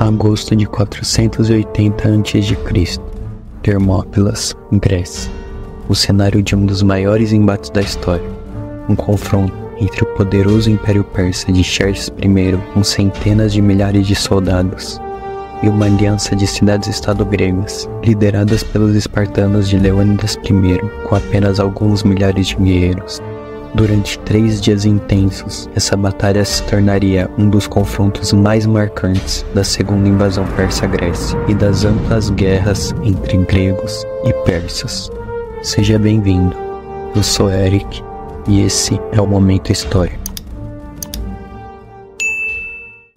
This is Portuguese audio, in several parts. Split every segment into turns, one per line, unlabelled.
Agosto de 480 a.C. Termópilas, Grécia. O cenário de um dos maiores embates da história. Um confronto entre o poderoso Império Persa de Xerxes I com centenas de milhares de soldados e uma aliança de cidades-estado gregas, lideradas pelos espartanos de Leônidas I, com apenas alguns milhares de guerreiros. Durante 3 dias intensos, essa batalha se tornaria um dos confrontos mais marcantes da segunda invasão persa à Grécia e das amplas guerras entre gregos e persas. Seja bem-vindo, eu sou Eric e esse é o Momento História.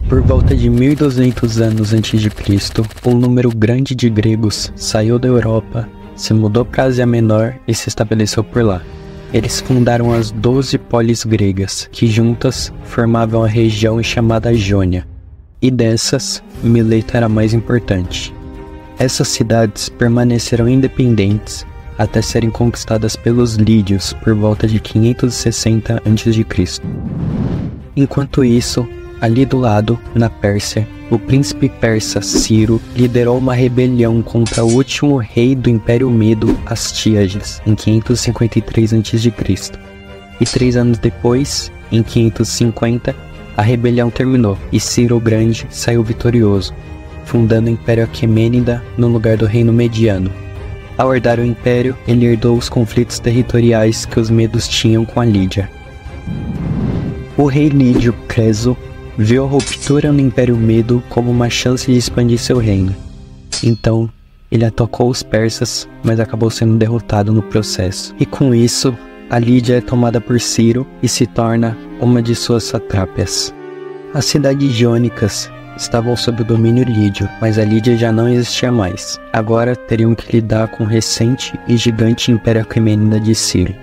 Por volta de 1200 anos antes de Cristo, um número grande de gregos saiu da Europa, se mudou para a Ásia Menor e se estabeleceu por lá. Eles fundaram as 12 polis gregas, que juntas formavam a região chamada Jônia, e dessas, Mileto era a mais importante. Essas cidades permaneceram independentes até serem conquistadas pelos lídios por volta de 560 a.C. Enquanto isso, ali do lado, na Pérsia, o príncipe persa Ciro liderou uma rebelião contra o último rei do Império Medo, Astíages, em 553 a.C. E 3 anos depois, em 550, a rebelião terminou e Ciro o Grande saiu vitorioso, fundando o Império Aquemênida no lugar do Reino Mediano. Ao herdar o Império, ele herdou os conflitos territoriais que os Medos tinham com a Lídia. O rei lídio Creso viu a ruptura no Império Medo como uma chance de expandir seu reino. Então, ele atacou os persas, mas acabou sendo derrotado no processo. E com isso, a Lídia é tomada por Ciro e se torna uma de suas satrápias. As cidades jônicas estavam sob o domínio lídio, mas a Lídia já não existia mais. Agora teriam que lidar com o recente e gigante Império Aquemênida de Ciro.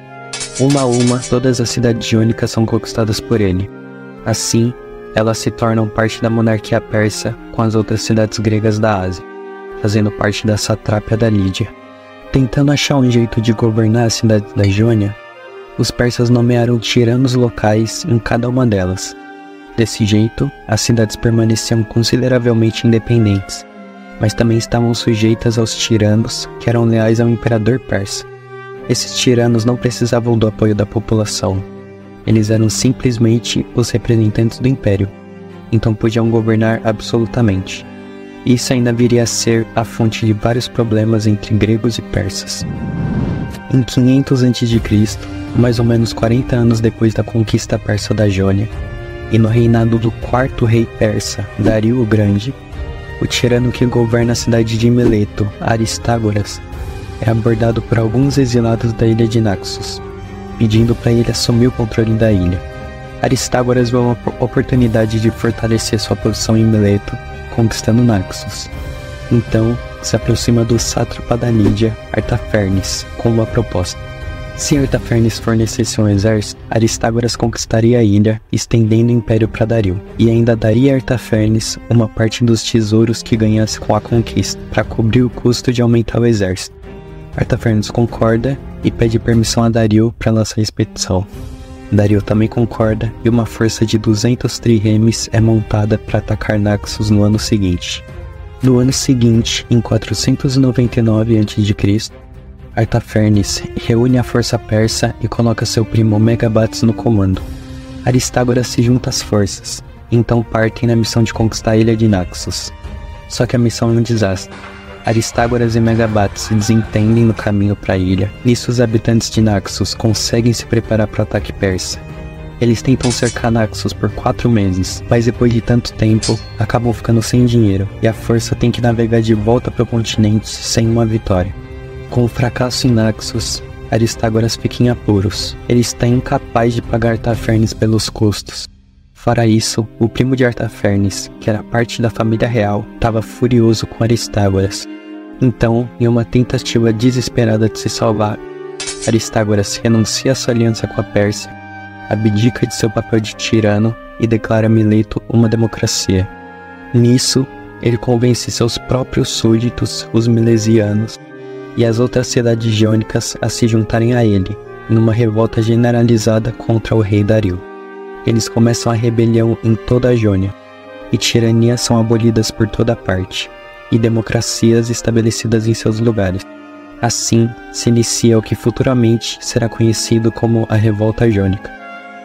Uma a uma, todas as cidades jônicas são conquistadas por ele. Assim, elas se tornam parte da monarquia persa com as outras cidades gregas da Ásia, fazendo parte da satrápia da Lídia. Tentando achar um jeito de governar as cidades da Jônia, os persas nomearam tiranos locais em cada uma delas. Desse jeito, as cidades permaneciam consideravelmente independentes, mas também estavam sujeitas aos tiranos que eram leais ao imperador persa. Esses tiranos não precisavam do apoio da população. Eles eram simplesmente os representantes do Império, então podiam governar absolutamente. Isso ainda viria a ser a fonte de vários problemas entre gregos e persas. Em 500 a.C., mais ou menos 40 anos depois da conquista persa da Jônia, e no reinado do 4º rei persa, Dario o Grande, o tirano que governa a cidade de Mileto, Aristágoras, é abordado por alguns exilados da ilha de Naxos, pedindo para ele assumir o controle da ilha. Aristágoras viu uma oportunidade de fortalecer sua posição em Mileto, conquistando Naxos. Então, se aproxima do sátrapa da Lídia, Artafernes, com uma proposta. Se Artafernes fornecesse um exército, Aristágoras conquistaria a ilha, estendendo o império para Dario, e ainda daria a Artafernes uma parte dos tesouros que ganhasse com a conquista, para cobrir o custo de aumentar o exército. Artafernes concorda e pede permissão a Dario para lançar a expedição. Dario também concorda e uma força de 200 triremes é montada para atacar Naxos no ano seguinte. No ano seguinte, em 499 a.C., Artafernes reúne a força persa e coloca seu primo Megabates no comando. Aristágoras se junta às forças, então partem na missão de conquistar a ilha de Naxos. Só que a missão é um desastre. Aristágoras e Megabates se desentendem no caminho para a ilha. Nisso, os habitantes de Naxos conseguem se preparar para o ataque persa. Eles tentam cercar Naxos por 4 meses, mas depois de tanto tempo, acabam ficando sem dinheiro, e a força tem que navegar de volta para o continente sem uma vitória. Com o fracasso em Naxos, Aristágoras fica em apuros. Ele está incapaz de pagar Artafernes pelos custos. Fora isso, o primo de Artafernes, que era parte da família real, estava furioso com Aristágoras. Então, em uma tentativa desesperada de se salvar, Aristágoras renuncia à sua aliança com a Pérsia, abdica de seu papel de tirano e declara Mileto uma democracia. Nisso, ele convence seus próprios súditos, os milesianos, e as outras cidades jônicas a se juntarem a ele, numa revolta generalizada contra o rei Dario. Eles começam a rebelião em toda a Jônia. e tiranias são abolidas por toda parte, e democracias estabelecidas em seus lugares. Assim, se inicia o que futuramente será conhecido como a Revolta Jônica.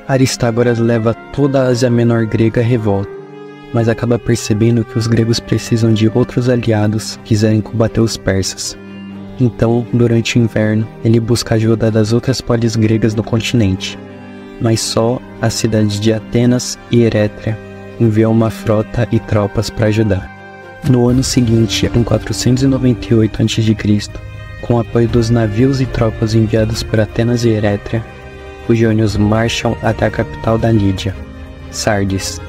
Aristágoras leva toda a Ásia Menor grega à revolta, mas acaba percebendo que os gregos precisam de outros aliados que quiserem combater os persas. Então, durante o inverno, ele busca a ajuda das outras polis gregas do continente, mas só as cidades de Atenas e Erétria enviam uma frota e tropas para ajudar. No ano seguinte, em 498 a.C., com o apoio dos navios e tropas enviados por Atenas e Erétria, os jônios marcham até a capital da Lídia, Sardes.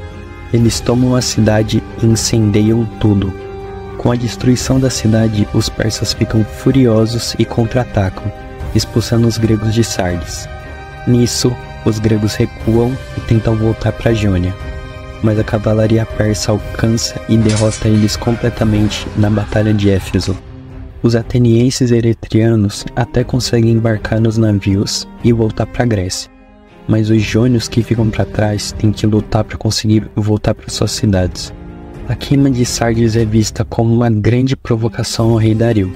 Eles tomam a cidade e incendeiam tudo. Com a destruição da cidade, os persas ficam furiosos e contra-atacam, expulsando os gregos de Sardes. Nisso, os gregos recuam e tentam voltar para a Jônia, mas a cavalaria persa alcança e derrota eles completamente na Batalha de Éfeso. Os atenienses e eretrianos até conseguem embarcar nos navios e voltar para a Grécia, mas os jônios que ficam para trás têm que lutar para conseguir voltar para suas cidades. A queima de Sardes é vista como uma grande provocação ao rei Dario.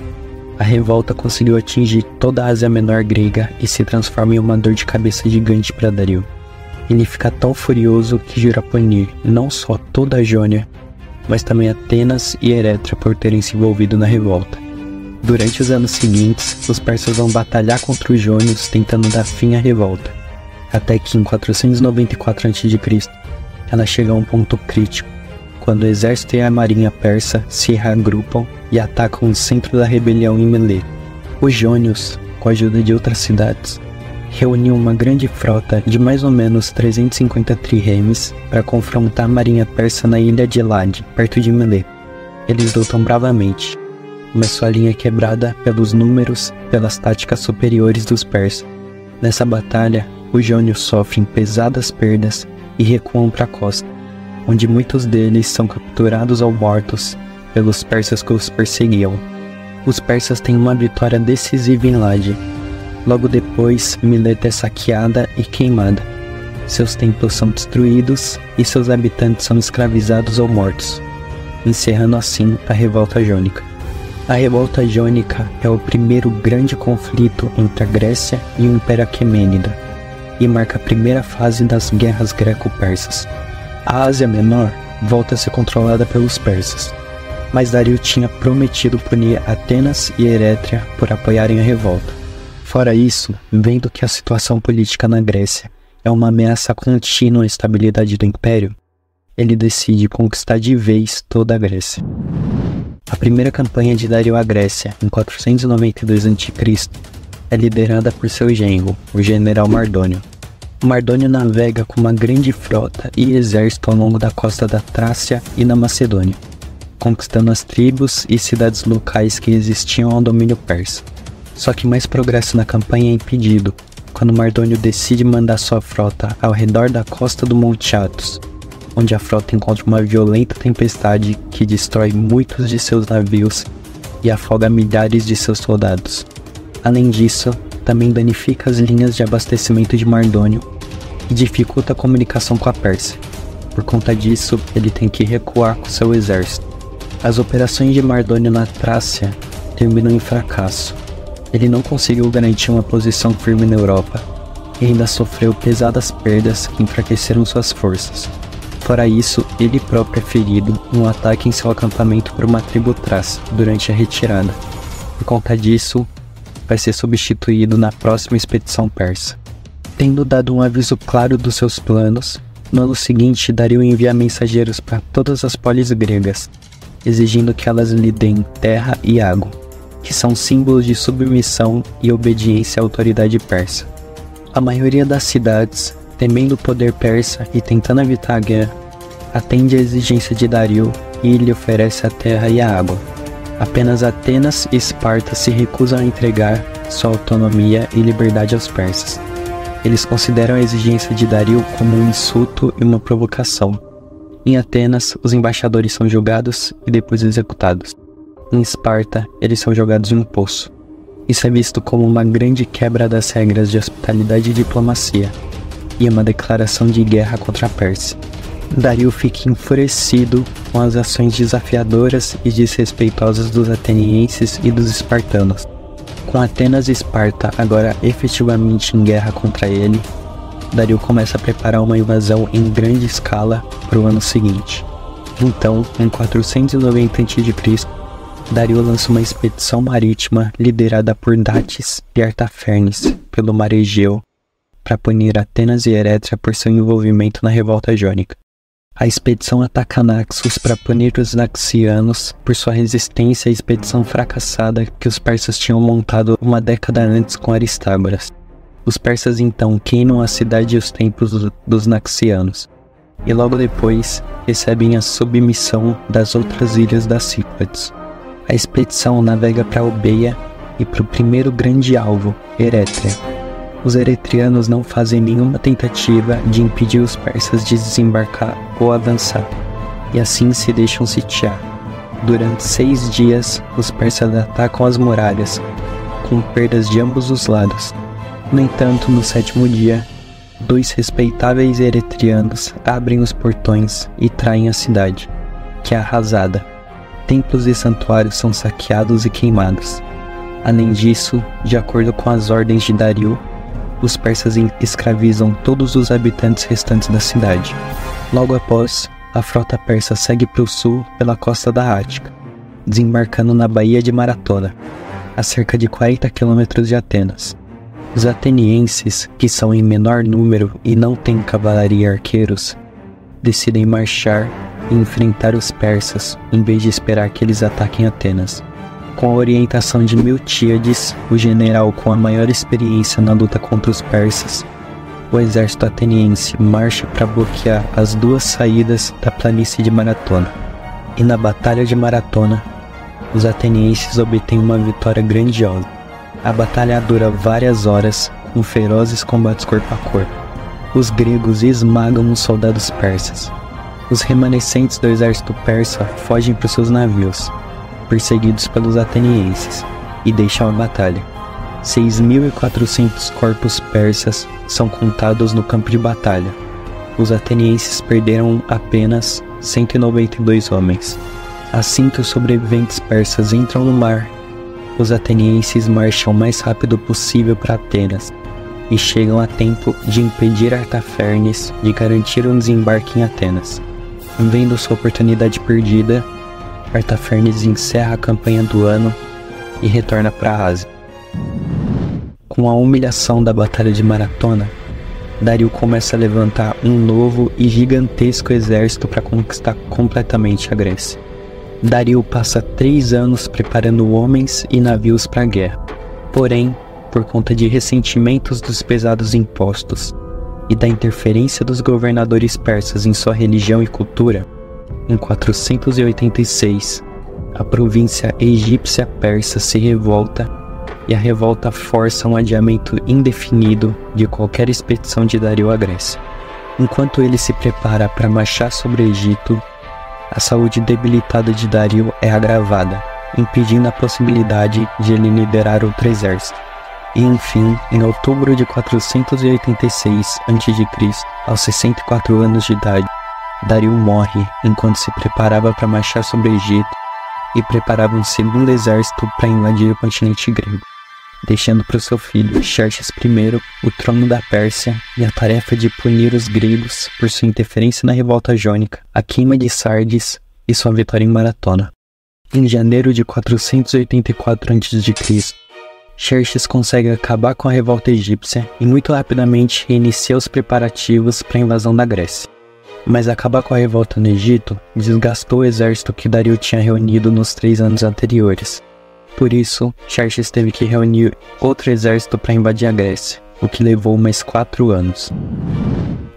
A revolta conseguiu atingir toda a Ásia Menor grega e se transforma em uma dor de cabeça gigante para Dario. Ele fica tão furioso que jura punir não só toda a Jônia, mas também Atenas e Erétria por terem se envolvido na revolta. Durante os anos seguintes, os persas vão batalhar contra os jônios tentando dar fim à revolta, até que em 494 a.C. ela chega a um ponto crítico, quando o exército e a marinha persa se reagrupam e atacam o centro da rebelião em Mileto. Os jônios, com a ajuda de outras cidades, reuniam uma grande frota de mais ou menos 350 triremes para confrontar a marinha persa na ilha de Elade, perto de Mileto. Eles lutam bravamente, mas sua linha é quebrada pelos números e pelas táticas superiores dos persas. Nessa batalha, os jônios sofrem pesadas perdas e recuam para a costa, onde muitos deles são capturados ou mortos pelos persas que os perseguiam. Os persas têm uma vitória decisiva em Lade. Logo depois, Mileto é saqueada e queimada. Seus templos são destruídos e seus habitantes são escravizados ou mortos, encerrando assim a Revolta Jônica. A Revolta Jônica é o primeiro grande conflito entre a Grécia e o Império Aquemênida, e marca a primeira fase das guerras greco-persas. A Ásia Menor volta a ser controlada pelos persas, mas Dario tinha prometido punir Atenas e Erétria por apoiarem a revolta. Fora isso, vendo que a situação política na Grécia é uma ameaça contínua à estabilidade do Império, ele decide conquistar de vez toda a Grécia. A primeira campanha de Dario à Grécia, em 492 a.C., é liderada por seu genro, o general Mardônio. Mardônio navega com uma grande frota e exército ao longo da costa da Trácia e da Macedônia, conquistando as tribos e cidades locais que resistiam ao domínio persa. Só que mais progresso na campanha é impedido, quando Mardônio decide mandar sua frota ao redor da costa do Monte Athos, onde a frota encontra uma violenta tempestade que destrói muitos de seus navios e afoga milhares de seus soldados. Além disso, também danifica as linhas de abastecimento de Mardônio e dificulta a comunicação com a Pérsia. Por conta disso, ele tem que recuar com seu exército. As operações de Mardônio na Trácia terminam em fracasso. Ele não conseguiu garantir uma posição firme na Europa e ainda sofreu pesadas perdas que enfraqueceram suas forças. Fora isso, ele próprio é ferido em um ataque em seu acampamento por uma tribo trácia durante a retirada. Por conta disso, vai ser substituído na próxima expedição persa. Tendo dado um aviso claro dos seus planos, no ano seguinte Dario envia mensageiros para todas as polis gregas, exigindo que elas lhe deem terra e água, que são símbolos de submissão e obediência à autoridade persa. A maioria das cidades, temendo o poder persa e tentando evitar a guerra, atende à exigência de Dario e lhe oferece a terra e a água. Apenas Atenas e Esparta se recusam a entregar sua autonomia e liberdade aos persas. Eles consideram a exigência de Dario como um insulto e uma provocação. Em Atenas, os embaixadores são julgados e depois executados. Em Esparta, eles são jogados em um poço. Isso é visto como uma grande quebra das regras de hospitalidade e diplomacia, e uma declaração de guerra contra a Pérsia. Dario fica enfurecido com as ações desafiadoras e desrespeitosas dos atenienses e dos espartanos. Com Atenas e Esparta agora efetivamente em guerra contra ele, Dario começa a preparar uma invasão em grande escala para o ano seguinte. Então, em 490 a.C., Dario lança uma expedição marítima liderada por Datis e Artafernes pelo mar Egeu para punir Atenas e Erétria por seu envolvimento na revolta jônica. A expedição ataca Naxos para punir os naxianos por sua resistência à expedição fracassada que os persas tinham montado uma década antes com Aristágoras. Os persas então queimam a cidade e os templos dos naxianos, e logo depois recebem a submissão das outras ilhas das Cíclades. A expedição navega para Eubeia e para o primeiro grande alvo, Erétria. Os eretrianos não fazem nenhuma tentativa de impedir os persas de desembarcar ou avançar, e assim se deixam sitiar. Durante 6 dias, os persas atacam as muralhas, com perdas de ambos os lados. No entanto, no 7º dia, 2 respeitáveis eretrianos abrem os portões e traem a cidade, que é arrasada. Templos e santuários são saqueados e queimados. Além disso, de acordo com as ordens de Dario, os persas escravizam todos os habitantes restantes da cidade. Logo após, a frota persa segue para o sul pela costa da Ática, desembarcando na Baía de Maratona, a cerca de 40 quilômetros de Atenas. Os atenienses, que são em menor número e não têm cavalaria e arqueiros, decidem marchar e enfrentar os persas, em vez de esperar que eles ataquem Atenas. Com a orientação de Miltíades, o general com a maior experiência na luta contra os persas, o exército ateniense marcha para bloquear as 2 saídas da planície de Maratona. E na Batalha de Maratona, os atenienses obtêm uma vitória grandiosa. A batalha dura várias horas, com ferozes combates corpo a corpo. Os gregos esmagam os soldados persas. Os remanescentes do exército persa fogem para os seus navios, perseguidos pelos atenienses, e deixam a batalha. 6.400 corpos persas são contados no campo de batalha. Os atenienses perderam apenas 192 homens. Assim que os sobreviventes persas entram no mar, os atenienses marcham o mais rápido possível para Atenas e chegam a tempo de impedir Artafernes de garantir um desembarque em Atenas. Vendo sua oportunidade perdida, Artafernes encerra a campanha do ano e retorna para a Ásia. Com a humilhação da Batalha de Maratona, Dario começa a levantar um novo e gigantesco exército para conquistar completamente a Grécia. Dario passa 3 anos preparando homens e navios para a guerra. Porém, por conta de ressentimentos dos pesados impostos e da interferência dos governadores persas em sua religião e cultura, em 486, a província egípcia persa se revolta e a revolta força um adiamento indefinido de qualquer expedição de Dario à Grécia. Enquanto ele se prepara para marchar sobre o Egito, a saúde debilitada de Dario é agravada, impedindo a possibilidade de ele liderar outro exército. E enfim, em outubro de 486 a.C., aos 64 anos de idade, Dario morre enquanto se preparava para marchar sobre o Egito e preparava um segundo exército para invadir o continente grego, deixando para o seu filho, Xerxes I, o trono da Pérsia e a tarefa de punir os gregos por sua interferência na revolta jônica, a queima de Sardes e sua vitória em Maratona. Em janeiro de 484 a.C., Xerxes consegue acabar com a revolta egípcia e muito rapidamente reinicia os preparativos para a invasão da Grécia. Mas acabar com a revolta no Egito desgastou o exército que Dario tinha reunido nos 3 anos anteriores. Por isso, Xerxes teve que reunir outro exército para invadir a Grécia, o que levou mais 4 anos.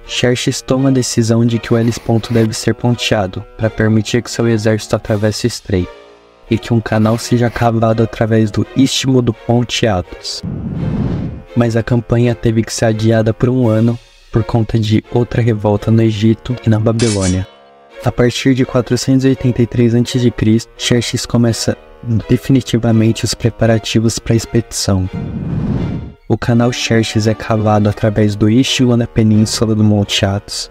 Xerxes toma a decisão de que o Helesponto deve ser ponteado para permitir que seu exército atravesse o estreito, e que um canal seja cavado através do istmo do Ponte Athos. Mas a campanha teve que ser adiada por 1 ano por conta de outra revolta no Egito e na Babilônia. A partir de 483 a.C., Xerxes começa definitivamente os preparativos para a expedição. O canal Xerxes é cavado através do istmo na península do Monte Athos,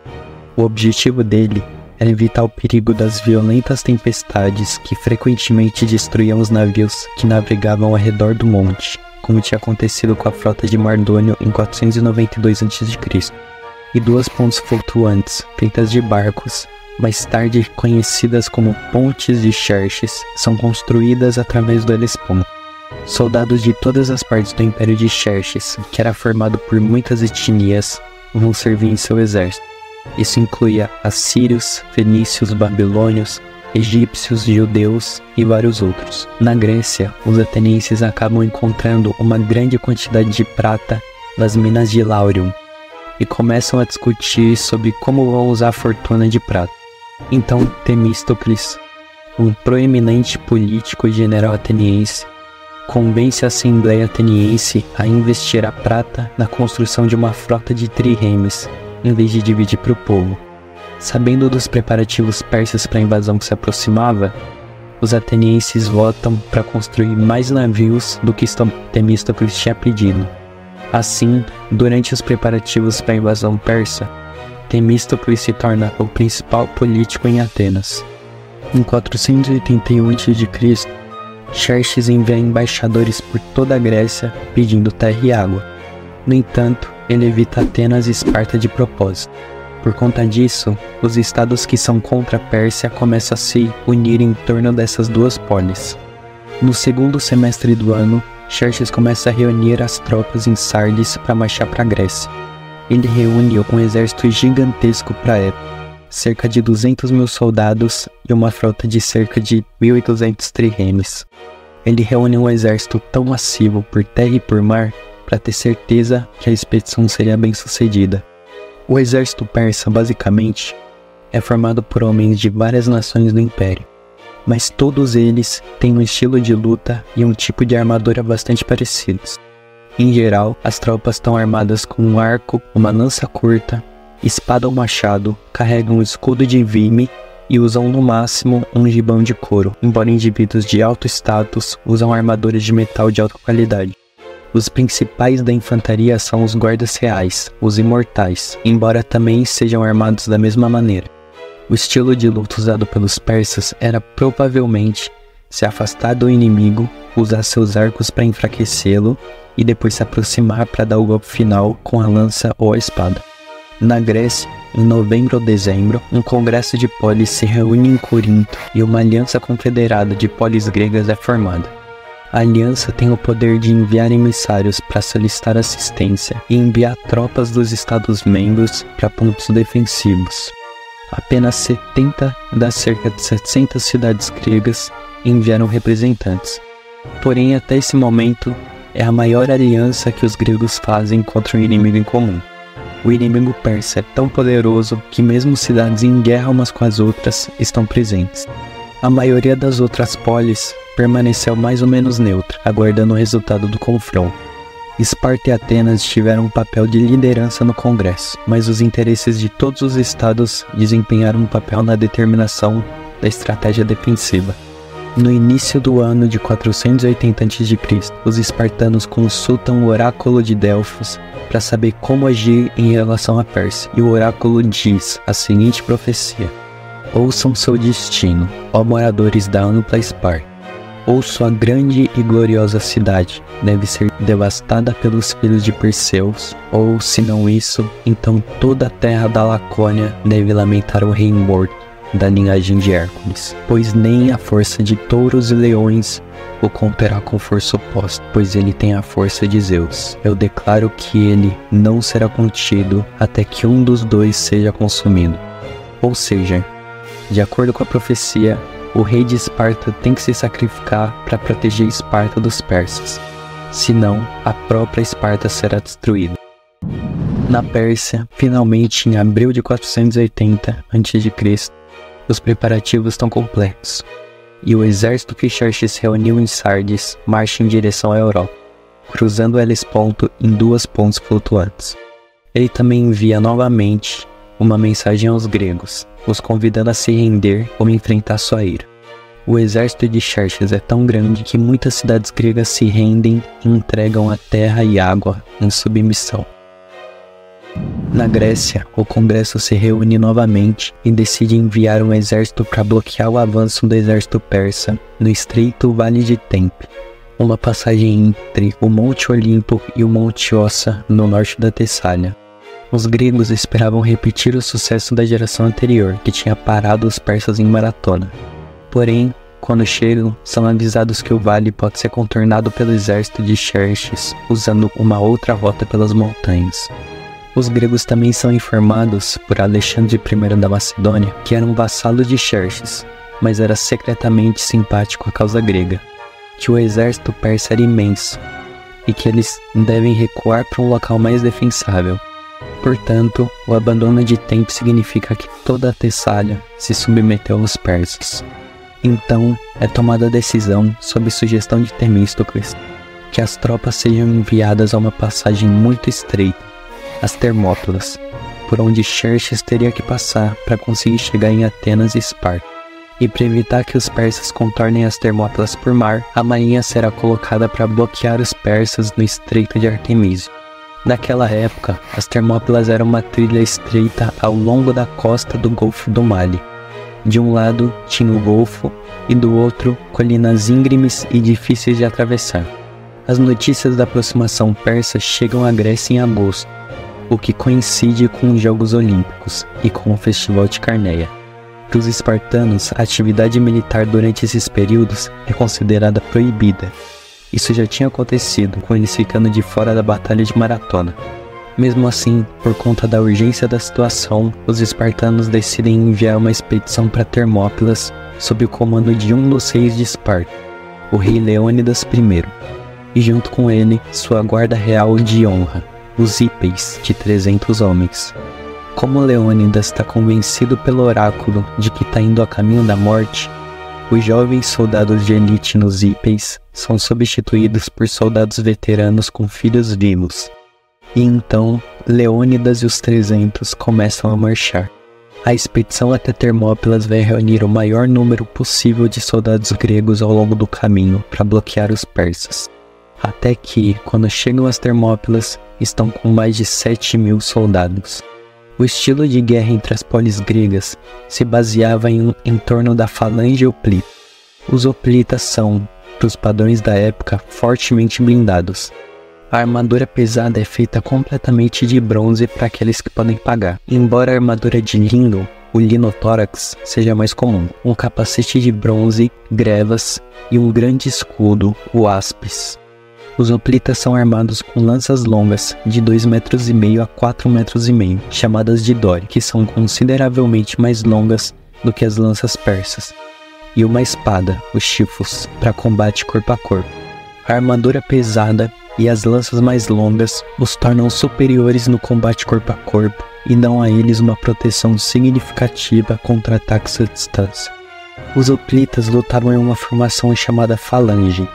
O objetivo dele era evitar o perigo das violentas tempestades que frequentemente destruíam os navios que navegavam ao redor do monte, como tinha acontecido com a frota de Mardônio em 492 a.C., e duas pontes flutuantes, feitas de barcos, mais tarde conhecidas como Pontes de Xerxes, são construídas através do Helesponto. Soldados de todas as partes do Império de Xerxes, que era formado por muitas etnias, vão servir em seu exército. Isso incluía assírios, fenícios, babilônios, egípcios, judeus e vários outros. Na Grécia, os atenienses acabam encontrando uma grande quantidade de prata nas minas de Laurium e começam a discutir sobre como vão usar a fortuna de prata. Então Temístocles, um proeminente político e general ateniense, convence a Assembleia Ateniense a investir a prata na construção de uma frota de triremes, em vez de dividir para o povo. Sabendo dos preparativos persas para a invasão que se aproximava, os atenienses votam para construir mais navios do que Temístocles tinha pedido. Assim, durante os preparativos para a invasão persa, Temístocles se torna o principal político em Atenas. Em 481 a.C., Xerxes envia embaixadores por toda a Grécia pedindo terra e água. No entanto, ele evita Atenas e Esparta de propósito. Por conta disso, os estados que são contra a Pérsia começam a se unir em torno dessas duas polis. No segundo semestre do ano, Xerxes começa a reunir as tropas em Sardes para marchar para a Grécia. Ele reúne um exército gigantesco para a época, cerca de 200 mil soldados e uma frota de cerca de 1.200 triremes. Ele reúne um exército tão massivo por terra e por mar para ter certeza que a expedição seria bem sucedida. O exército persa, basicamente, é formado por homens de várias nações do Império, mas todos eles têm um estilo de luta e um tipo de armadura bastante parecidos. Em geral, as tropas estão armadas com um arco, uma lança curta, espada ou machado, carregam um escudo de vime e usam no máximo um gibão de couro, embora indivíduos de alto status usam armaduras de metal de alta qualidade. Os principais da infantaria são os guardas reais, os imortais, embora também sejam armados da mesma maneira. O estilo de luta usado pelos persas era provavelmente se afastar do inimigo, usar seus arcos para enfraquecê-lo e depois se aproximar para dar o golpe final com a lança ou a espada. Na Grécia, em novembro ou dezembro, um congresso de polis se reúne em Corinto e uma aliança confederada de polis gregas é formada. A aliança tem o poder de enviar emissários para solicitar assistência e enviar tropas dos Estados-membros para pontos defensivos. Apenas 70 das cerca de 700 cidades gregas enviaram representantes. Porém, até esse momento, é a maior aliança que os gregos fazem contra um inimigo em comum. O inimigo persa é tão poderoso que mesmo cidades em guerra umas com as outras estão presentes. A maioria das outras polis permaneceu mais ou menos neutra, aguardando o resultado do confronto. Esparta e Atenas tiveram um papel de liderança no Congresso, mas os interesses de todos os estados desempenharam um papel na determinação da estratégia defensiva. No início do ano de 480 a.C., os espartanos consultam o oráculo de Delfos para saber como agir em relação à Pérsia, e o oráculo diz a seguinte profecia: ouçam seu destino, ó moradores da ampla Esparta. Ou sua grande e gloriosa cidade deve ser devastada pelos filhos de Perseus, ou, se não isso, então toda a terra da Lacônia deve lamentar o rei morto da linhagem de Hércules, pois nem a força de touros e leões o conterá com força oposta, pois ele tem a força de Zeus. Eu declaro que ele não será contido até que um dos dois seja consumido. Ou seja, de acordo com a profecia, o rei de Esparta tem que se sacrificar para proteger Esparta dos persas, senão a própria Esparta será destruída. Na Pérsia, finalmente em abril de 480 a.C., os preparativos estão completos, e o exército que Xerxes reuniu em Sardes marcha em direção à Europa, cruzando o Helesponto em duas pontes flutuantes. Ele também envia novamente uma mensagem aos gregos, os convidando a se render ou enfrentar sua ira. O exército de Xerxes é tão grande que muitas cidades gregas se rendem e entregam a terra e água em submissão. Na Grécia, o Congresso se reúne novamente e decide enviar um exército para bloquear o avanço do exército persa no estreito Vale de Tempe, uma passagem entre o Monte Olimpo e o Monte Ossa no norte da Tessália. Os gregos esperavam repetir o sucesso da geração anterior, que tinha parado os persas em maratona. Porém, quando chegam, são avisados que o vale pode ser contornado pelo exército de Xerxes, usando uma outra rota pelas montanhas. Os gregos também são informados por Alexandre I da Macedônia, que era um vassalo de Xerxes, mas era secretamente simpático à causa grega, que o exército persa era imenso e que eles devem recuar para um local mais defensável. Portanto, o abandono de Tempe significa que toda a Tessália se submeteu aos persas. Então, é tomada a decisão, sob sugestão de Temístocles, que as tropas sejam enviadas a uma passagem muito estreita, as Termópilas, por onde Xerxes teria que passar para conseguir chegar em Atenas e Esparta. E para evitar que os persas contornem as Termópilas por mar, a marinha será colocada para bloquear os persas no Estreito de Artemísio. Naquela época, as Termópilas eram uma trilha estreita ao longo da costa do Golfo do Mali. De um lado tinha o Golfo e do outro colinas íngremes e difíceis de atravessar. As notícias da aproximação persa chegam à Grécia em agosto, o que coincide com os Jogos Olímpicos e com o Festival de Carneia. Para os espartanos, a atividade militar durante esses períodos é considerada proibida. Isso já tinha acontecido, com eles ficando de fora da Batalha de Maratona. Mesmo assim, por conta da urgência da situação, os espartanos decidem enviar uma expedição para Termópilas sob o comando de um dos reis de Esparta, o rei Leônidas I, e junto com ele, sua guarda real de honra, os Hípeis, de 300 homens. Como Leônidas está convencido pelo oráculo de que está indo a caminho da morte, os jovens soldados de elite nos Hípeis são substituídos por soldados veteranos com filhos vivos. E então, Leônidas e os 300 começam a marchar. A expedição até Termópilas vai reunir o maior número possível de soldados gregos ao longo do caminho para bloquear os persas. Até que, quando chegam às Termópilas, estão com mais de 7.000 soldados. O estilo de guerra entre as polis gregas se baseava em torno da falange hoplita. Os hoplitas são, para os padrões da época, fortemente blindados. A armadura pesada é feita completamente de bronze para aqueles que podem pagar. Embora a armadura de lino, o linotórax, seja mais comum. Um capacete de bronze, grevas e um grande escudo, o áspis. Os hoplitas são armados com lanças longas de 2,5 metros a 4,5 metros, chamadas de dori, que são consideravelmente mais longas do que as lanças persas, e uma espada, os chifos, para combate corpo a corpo. A armadura pesada e as lanças mais longas os tornam superiores no combate corpo a corpo e dão a eles uma proteção significativa contra ataques à distância. Os hoplitas lutavam em uma formação chamada falange.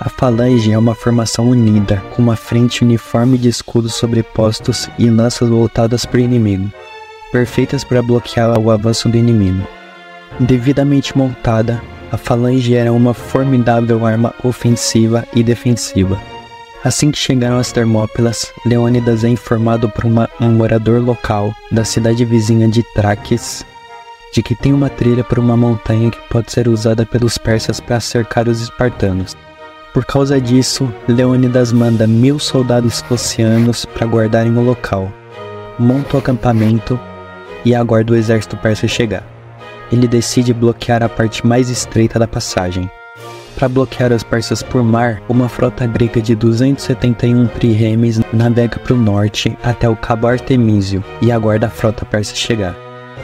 A falange é uma formação unida, com uma frente uniforme de escudos sobrepostos e lanças voltadas para o inimigo, perfeitas para bloquear o avanço do inimigo. Devidamente montada, a falange era uma formidável arma ofensiva e defensiva. Assim que chegaram às Termópilas, Leônidas é informado por um morador local da cidade vizinha de Traques de que tem uma trilha por uma montanha que pode ser usada pelos persas para cercar os espartanos. Por causa disso, Leônidas manda 1.000 soldados focianos para guardarem o local, monta o acampamento e aguarda o exército persa chegar. Ele decide bloquear a parte mais estreita da passagem. Para bloquear os persas por mar, uma frota grega de 271 triremes navega para o norte até o Cabo Artemísio e aguarda a frota persa chegar.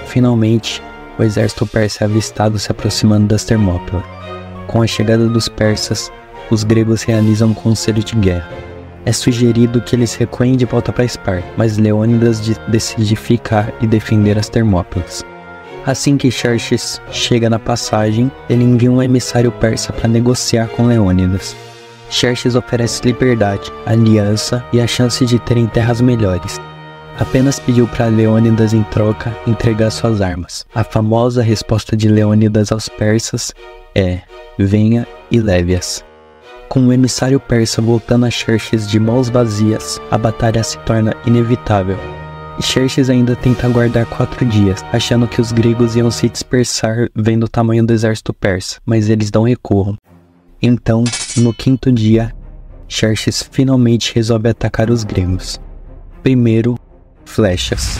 Finalmente, o exército persa é avistado se aproximando das Termópilas. Com a chegada dos persas, os gregos realizam um conselho de guerra. É sugerido que eles recuem de volta para Esparta, mas Leônidas decide ficar e defender as Termópilas. Assim que Xerxes chega na passagem, ele envia um emissário persa para negociar com Leônidas. Xerxes oferece liberdade, aliança e a chance de terem terras melhores. Apenas pediu para Leônidas em troca entregar suas armas. A famosa resposta de Leônidas aos persas é: venha e leve-as. Com o emissário persa voltando a Xerxes de mãos vazias, a batalha se torna inevitável. Xerxes ainda tenta aguardar 4 dias, achando que os gregos iam se dispersar vendo o tamanho do exército persa, mas eles não recuam. Então, no 5º dia, Xerxes finalmente resolve atacar os gregos. Primeiro, flechas.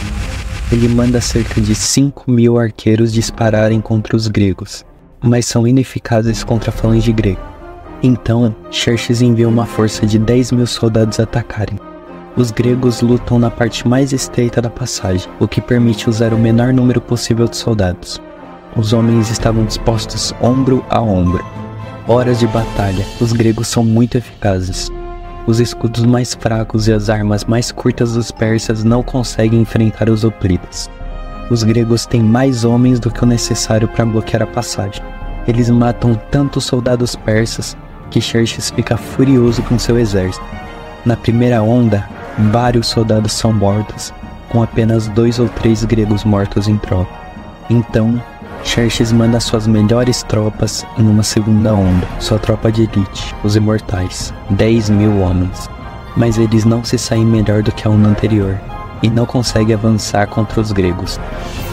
Ele manda cerca de 5.000 arqueiros dispararem contra os gregos, mas são ineficazes contra a falange grega. Então, Xerxes envia uma força de 10.000 soldados atacarem. Os gregos lutam na parte mais estreita da passagem, o que permite usar o menor número possível de soldados. Os homens estavam dispostos ombro a ombro. Horas de batalha, os gregos são muito eficazes. Os escudos mais fracos e as armas mais curtas dos persas não conseguem enfrentar os oprimidos. Os gregos têm mais homens do que o necessário para bloquear a passagem. Eles matam tantos soldados persas que Xerxes fica furioso com seu exército. Na primeira onda, vários soldados são mortos, com apenas 2 ou 3 gregos mortos em tropa. Então, Xerxes manda suas melhores tropas em uma segunda onda, sua tropa de elite, os imortais, 10.000 homens. Mas eles não se saem melhor do que a onda anterior, e não conseguem avançar contra os gregos.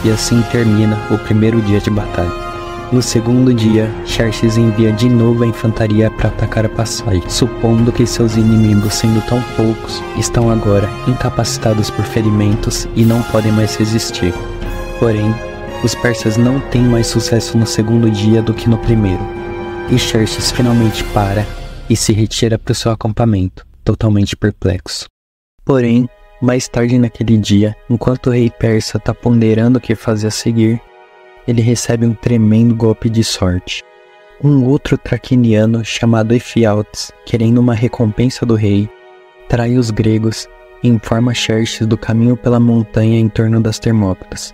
E assim termina o primeiro dia de batalha. No segundo dia, Xerxes envia de novo a infantaria para atacar a passagem, supondo que seus inimigos, sendo tão poucos, estão agora incapacitados por ferimentos e não podem mais resistir. Porém, os persas não têm mais sucesso no segundo dia do que no primeiro, e Xerxes finalmente para e se retira para o seu acampamento, totalmente perplexo. Porém, mais tarde naquele dia, enquanto o rei persa está ponderando o que fazer a seguir, ele recebe um tremendo golpe de sorte. Um outro traquiniano chamado Efialtes, querendo uma recompensa do rei, trai os gregos e informa Xerxes do caminho pela montanha em torno das Termópilas,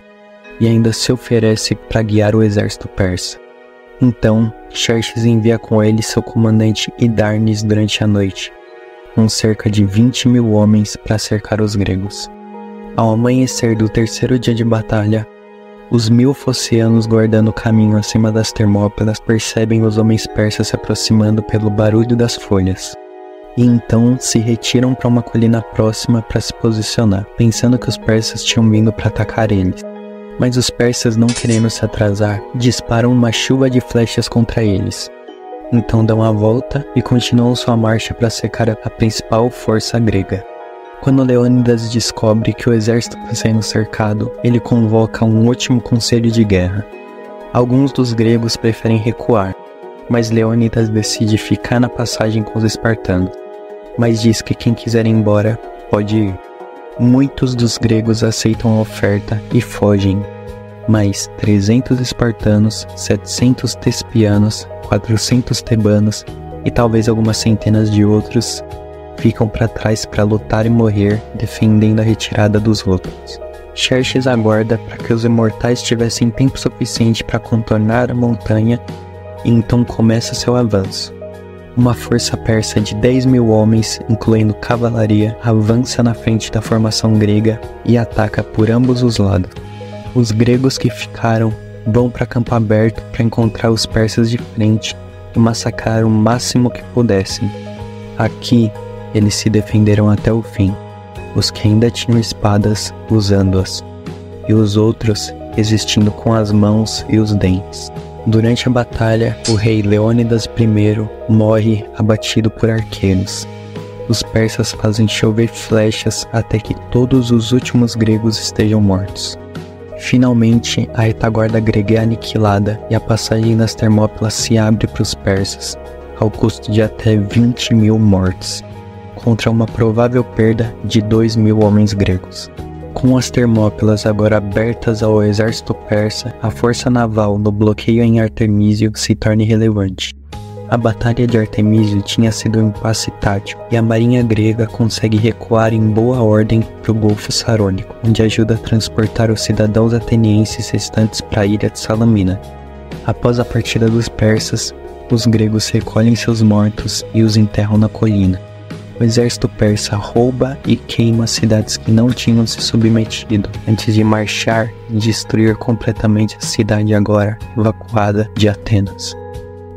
e ainda se oferece para guiar o exército persa. Então, Xerxes envia com ele seu comandante Hidarnes durante a noite, com cerca de 20.000 homens para cercar os gregos. Ao amanhecer do terceiro dia de batalha, os 1.000 foceanos guardando o caminho acima das Termópilas percebem os homens persas se aproximando pelo barulho das folhas, e então se retiram para uma colina próxima para se posicionar, pensando que os persas tinham vindo para atacar eles. Mas os persas, não querendo se atrasar, disparam uma chuva de flechas contra eles. Então dão a volta e continuam sua marcha para cercar a principal força grega. Quando Leônidas descobre que o exército está sendo cercado, ele convoca um último conselho de guerra. Alguns dos gregos preferem recuar, mas Leônidas decide ficar na passagem com os espartanos, mas diz que quem quiser ir embora pode ir. Muitos dos gregos aceitam a oferta e fogem, mas 300 espartanos, 700 tespianos, 400 tebanos e talvez algumas centenas de outros ficam para trás para lutar e morrer defendendo a retirada dos outros. Xerxes aguarda para que os imortais tivessem tempo suficiente para contornar a montanha e então começa seu avanço. Uma força persa de 10.000 homens, incluindo cavalaria, avança na frente da formação grega e ataca por ambos os lados. Os gregos que ficaram vão para campo aberto para encontrar os persas de frente e massacrar o máximo que pudessem. Aqui, eles se defenderam até o fim, os que ainda tinham espadas usando-as, e os outros resistindo com as mãos e os dentes. Durante a batalha, o rei Leônidas I morre abatido por arqueiros. Os persas fazem chover flechas até que todos os últimos gregos estejam mortos. Finalmente, a retaguarda grega é aniquilada e a passagem das Termópilas se abre para os persas, ao custo de até 20.000 mortos, contra uma provável perda de 2.000 homens gregos. Com as Termópilas agora abertas ao exército persa, a força naval no bloqueio em Artemísio se torna irrelevante. A batalha de Artemísio tinha sido um impasse tático e a marinha grega consegue recuar em boa ordem para o Golfo Sarônico, onde ajuda a transportar os cidadãos atenienses restantes para a ilha de Salamina. Após a partida dos persas, os gregos recolhem seus mortos e os enterram na colina. O exército persa rouba e queima cidades que não tinham se submetido, antes de marchar e destruir completamente a cidade agora evacuada de Atenas.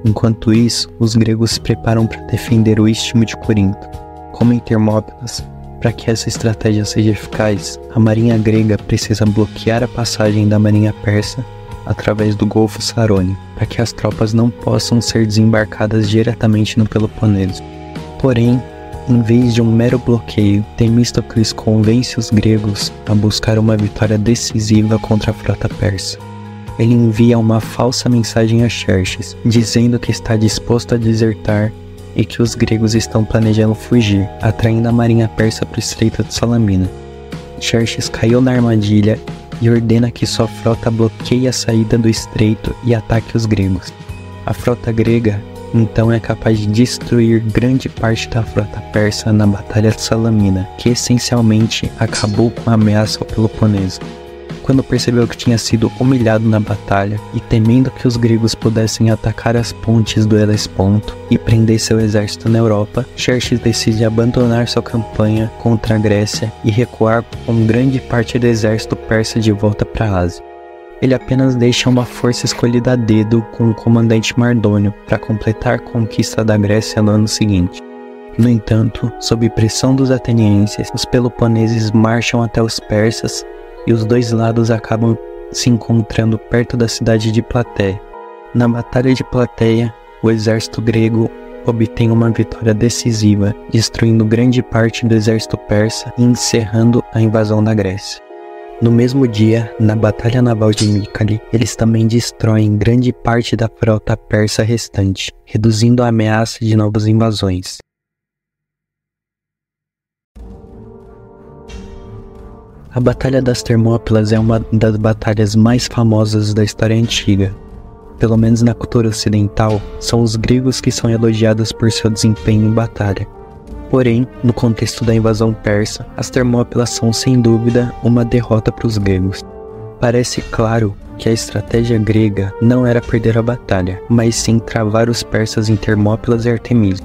Enquanto isso, os gregos se preparam para defender o istmo de Corinto. Como em Termópilas, Para que essa estratégia seja eficaz, a marinha grega precisa bloquear a passagem da marinha persa através do Golfo Sarônio, para que as tropas não possam ser desembarcadas diretamente no Peloponeso. Porém, em vez de um mero bloqueio, Temístocles convence os gregos a buscar uma vitória decisiva contra a frota persa. Ele envia uma falsa mensagem a Xerxes, dizendo que está disposto a desertar e que os gregos estão planejando fugir, atraindo a marinha persa para o Estreito de Salamina. Xerxes caiu na armadilha e ordena que sua frota bloqueie a saída do estreito e ataque os gregos. A frota grega então é capaz de destruir grande parte da frota persa na Batalha de Salamina, que essencialmente acabou com a ameaça ao Peloponeso. Quando percebeu que tinha sido humilhado na batalha e temendo que os gregos pudessem atacar as pontes do Helesponto e prender seu exército na Europa, Xerxes decide abandonar sua campanha contra a Grécia e recuar com grande parte do exército persa de volta para a Ásia. Ele apenas deixa uma força escolhida a dedo com o comandante Mardônio para completar a conquista da Grécia no ano seguinte. No entanto, sob pressão dos atenienses, os peloponeses marcham até os persas e os dois lados acabam se encontrando perto da cidade de Platéia. Na Batalha de Platéia, o exército grego obtém uma vitória decisiva, destruindo grande parte do exército persa e encerrando a invasão da Grécia. No mesmo dia, na Batalha Naval de Mycale, eles também destroem grande parte da frota persa restante, reduzindo a ameaça de novas invasões. A Batalha das Termópilas é uma das batalhas mais famosas da história antiga. Pelo menos na cultura ocidental, são os gregos que são elogiados por seu desempenho em batalha. Porém, no contexto da invasão persa, as Termópilas são sem dúvida uma derrota para os gregos. Parece claro que a estratégia grega não era perder a batalha, mas sim travar os persas em Termópilas e Artemisa.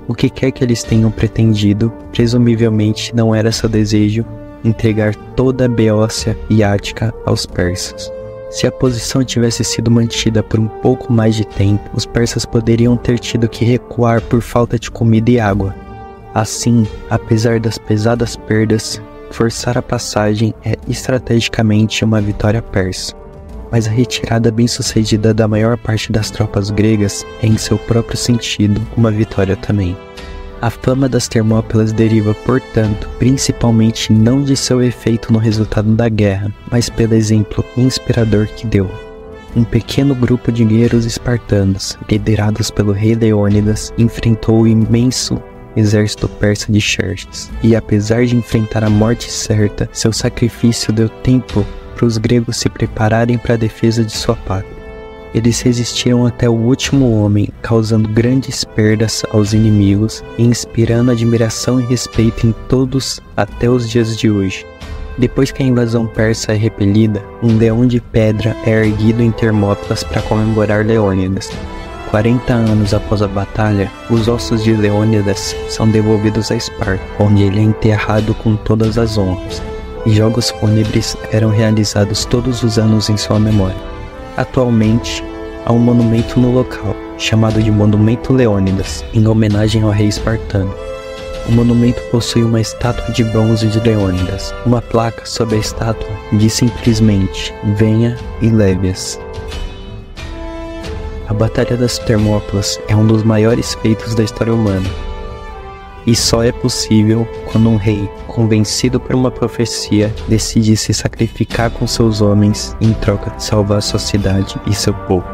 O que quer que eles tenham pretendido, presumivelmente não era seu desejo entregar toda a Beócia e Ática aos persas. Se a posição tivesse sido mantida por um pouco mais de tempo, os persas poderiam ter tido que recuar por falta de comida e água. Assim, apesar das pesadas perdas, forçar a passagem é estrategicamente uma vitória persa. Mas a retirada bem-sucedida da maior parte das tropas gregas é, em seu próprio sentido, uma vitória também. A fama das Termópilas deriva, portanto, principalmente não de seu efeito no resultado da guerra, mas pelo exemplo inspirador que deu. Um pequeno grupo de guerreiros espartanos, liderados pelo rei Leônidas, enfrentou o imenso exército persa de Xerxes, e apesar de enfrentar a morte certa, seu sacrifício deu tempo para os gregos se prepararem para a defesa de sua pátria. Eles resistiram até o último homem, causando grandes perdas aos inimigos e inspirando admiração e respeito em todos até os dias de hoje. Depois que a invasão persa é repelida, um leão de pedra é erguido em Termópilas para comemorar Leônidas. 40 anos após a batalha, os ossos de Leônidas são devolvidos a Esparta, onde ele é enterrado com todas as honras, e jogos fúnebres eram realizados todos os anos em sua memória. Atualmente, há um monumento no local, chamado de Monumento Leônidas, em homenagem ao rei espartano. O monumento possui uma estátua de bronze de Leônidas. Uma placa sobre a estátua diz simplesmente: venha e leve-as. A Batalha das Termópilas é um dos maiores feitos da história humana. E só é possível quando um rei, convencido por uma profecia, decide se sacrificar com seus homens em troca de salvar sua cidade e seu povo.